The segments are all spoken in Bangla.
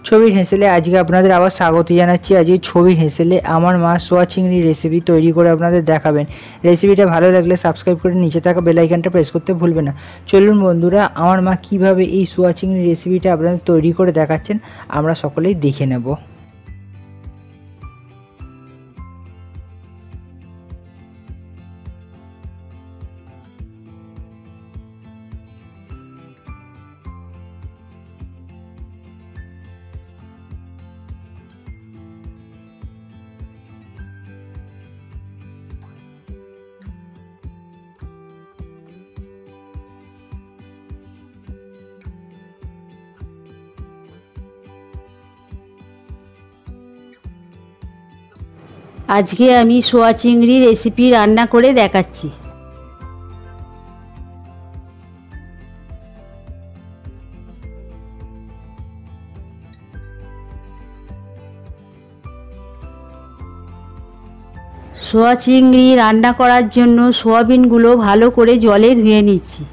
ছবির হেঁসেলে আজকে আপনাদের আবার স্বাগত জানাচ্ছি। আজকে ছবির হেঁসেলে আমার মা সোয়া চিংড়ি রেসিপি তৈরি করে আপনাদের দেখাবেন। রেসিপিটা ভালো লাগলে সাবস্ক্রাইব করে নিচে থাকা বেল আইকনটা প্রেস করতে ভুলবেন না। চলুন বন্ধুরা, আমার মা কিভাবে এই সোয়া চিংড়ি রেসিপিটা আপনাদের তৈরি করে দেখাচ্ছেন আমরা সকলেই দেখে নেব। আজকে আমি সোয়া চিংড়ি রেসিপি রান্না করে দেখাচ্ছি। সোয়া চিংড়ি রান্না করার জন্য সোয়াবিনগুলো ভালো করে জলে ধুয়ে নিচ্ছি।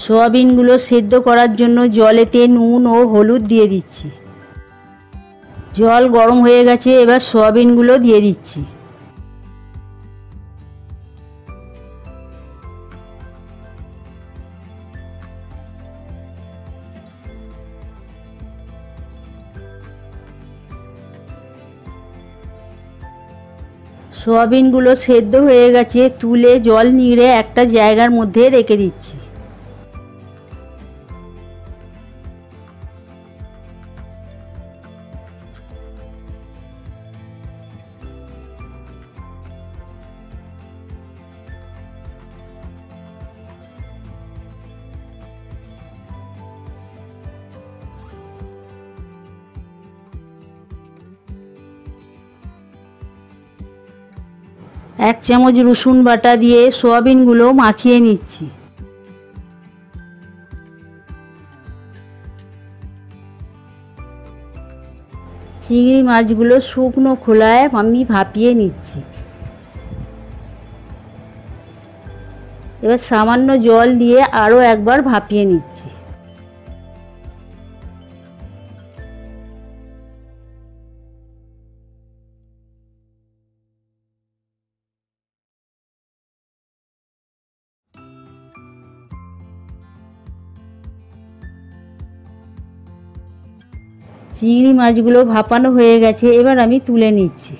সোয়াবিনগুলো সেদ্ধ করার জন্য জলেতে নুন ও হলুদ দিয়ে দিচ্ছি। জল গরম হয়ে গেছে, এবার সোয়াবিনগুলো দিয়ে দিচ্ছি। সোয়াবিনগুলো সেদ্ধ হয়ে গেছে, তুলে জল নিংড়ে একটা জায়গার মধ্যে রেখে দিচ্ছি। এক চামচ রসুন বাটা দিয়ে সোয়াবিনগুলো মাখিয়ে নিচ্ছি। চিংড়ি মাছগুলো শুকনো খোলায় আমি ভাপিয়ে নিচ্ছি। এবার সামান্য জল দিয়ে আরও একবার ভাপিয়ে নিচ্ছি। চিংড়ি মাছগুলো ভাপানো হয়ে গেছে, এবার আমি তুলে নিচ্ছি।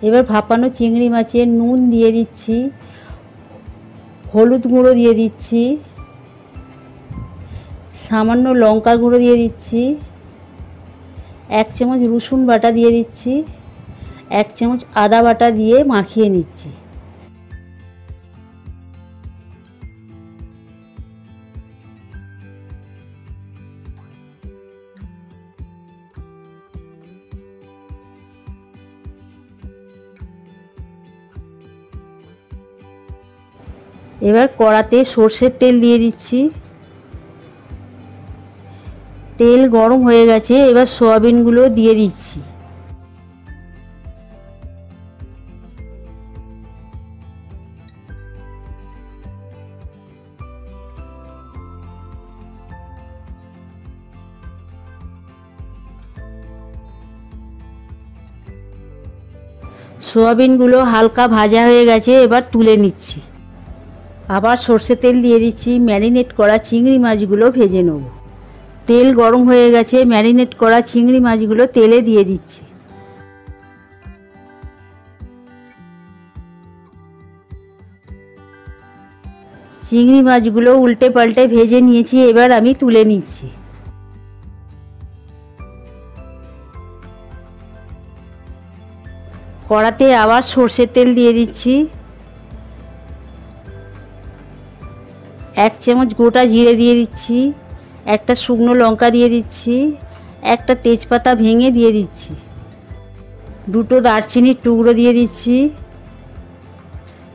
এবার ভাপানো চিংড়ি মাছে নুন দিয়ে দিচ্ছি, হলুদ গুঁড়ো দিয়ে দিচ্ছি, সামান্য লঙ্কা গুঁড়ো দিয়ে দিচ্ছি, এক চামচ রসুন বাটা দিয়ে দিচ্ছি, এক চামচ আদা বাটা দিয়ে মাখিয়ে নিচ্ছি। এবার কড়াতে সর্ষের তেল দিয়ে দিচ্ছি। তেল গরম হয়ে গেছে, এবার সয়াবিনগুলো দিয়ে দিচ্ছি। সয়াবিনগুলো হালকা ভাজা হয়ে গেছে, এবার তুলে নিচ্ছি। আবার সর্ষের তেল দিয়ে দিচ্ছি, ম্যারিনেট করা চিংড়ি মাছগুলো ভেজে নেব। তেল গরম হয়ে গেছে, ম্যারিনেট করা চিংড়ি মাছগুলো তেলে দিয়ে দিচ্ছি। চিংড়ি মাছগুলো উল্টে পাল্টে ভেজে নিয়েছি, এবার আমি তুলে নিচ্ছি। কড়াতে আবার সর্ষের তেল দিয়ে দিচ্ছি। এক চামচ গোটা জিরে দিয়ে দিচ্ছি, একটা শুকনো লঙ্কা দিয়ে দিচ্ছি, একটা তেজপাতা ভেঙে দিয়ে দিচ্ছি, দুটো দারচিনির টুকরো দিয়ে দিচ্ছি,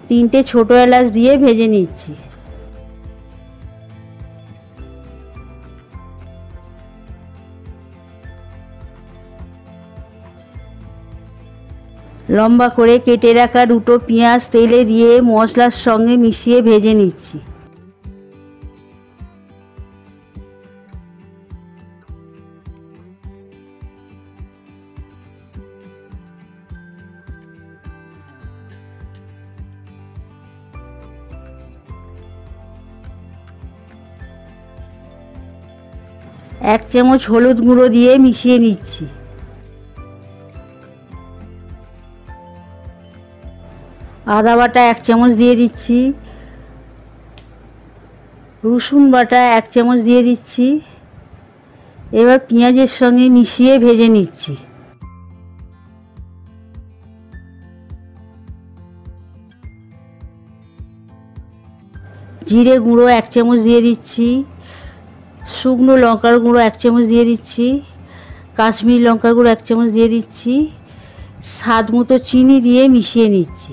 তিনটে ছোটো এলাচ দিয়ে ভেজে নিচ্ছি। লম্বা করে কেটে রাখা দুটো পেঁয়াজ তেলে দিয়ে মশলার সঙ্গে মিশিয়ে ভেজে নিচ্ছি। এক চামচ হলুদ গুঁড়ো দিয়ে মিশিয়ে নিচ্ছি। আদা বাটা 1 চামচ দিয়ে দিচ্ছি। রসুন বাটা 1 চামচ দিয়ে দিচ্ছি। এবার পেঁয়াজের সঙ্গে মিশিয়ে ভেজে নিচ্ছি। জিরে গুঁড়ো 1 চামচ দিয়ে দিচ্ছি। শুকনো লঙ্কার গুঁড়ো 1 চামচ দিয়ে দিচ্ছি। কাশ্মীরি লঙ্কার গুঁড়ো 1 চামচ দিয়ে দিচ্ছি। স্বাদ মতো চিনি দিয়ে মিশিয়ে নিচ্ছি।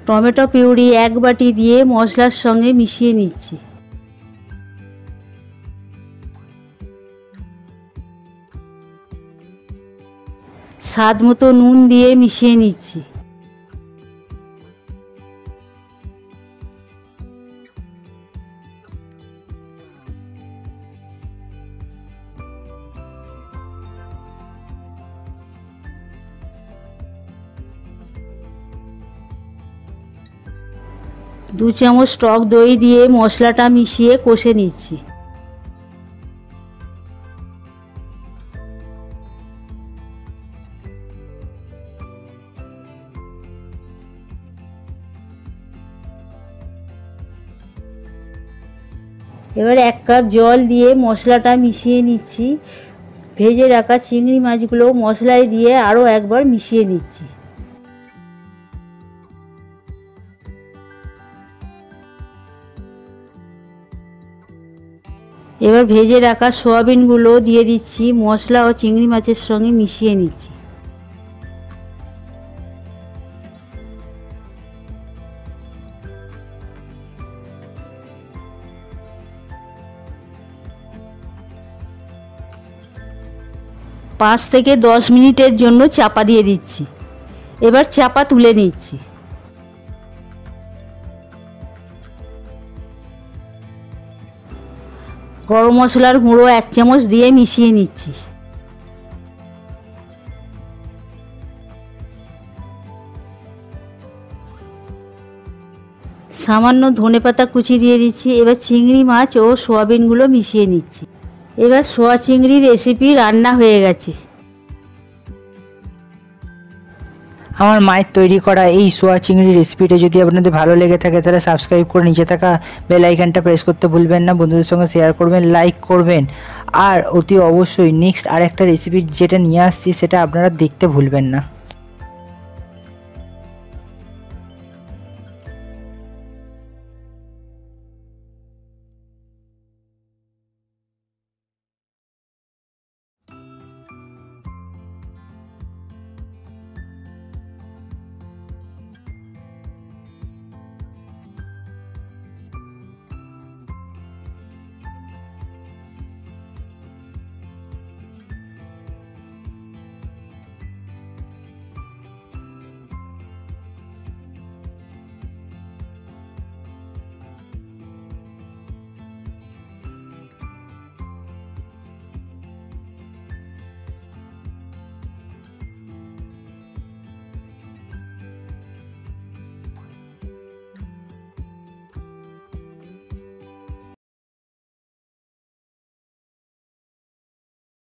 টমেটো পিউরি 1 বাটি দিয়ে মশলার সঙ্গে মিশিয়ে নিচ্ছি। স্বাদ মতো নুন দিয়ে মিশিয়ে নিচ্ছি। দু চামচ টক দই দিয়ে মশলাটা মিশিয়ে কষে নিচ্ছি। এবার 1 কাপ জল দিয়ে মশলাটা মিশিয়ে নিচ্ছি। ভেজে রাখা চিংড়ি মাছগুলো মশলায় দিয়ে আরও একবার মিশিয়ে নিচ্ছি। এবার ভেজে রাখা সয়াবিনগুলো দিয়ে দিচ্ছি। মশলা ও চিংড়ি মাছের সঙ্গে মিশিয়ে নিচ্ছি। পাঁচ থেকে 10 মিনিটের জন্য চাপা দিয়ে দিচ্ছি। এবার চাপা তুলে নিচ্ছি। গরম মশলার গুঁড়ো 1 চামচ দিয়ে মিশিয়ে নিচ্ছি। সামান্য ধনেপাতা কুচি দিয়ে দিচ্ছি। এবার চিংড়ি মাছ ও সয়াবিনগুলো মিশিয়ে নিচ্ছি। এবার সোয়া চিংড়ি রেসিপি রান্না হয়ে গেছে। আমার মায়ের তৈরি করা এই সোয়া চিংড়ি রেসিপিটা যদি আপনাদের ভালো লেগে থাকে তাহলে সাবস্ক্রাইব করে নিচে থাকা বেল আইকনটা প্রেস করতে ভুলবেন না। বন্ধুদের সঙ্গে শেয়ার করবেন, লাইক করবেন, আর অতি অবশ্যই নেক্সট আরেকটা রেসিপি যেটা নিয়ে আসছি সেটা আপনারা দেখতে ভুলবেন না।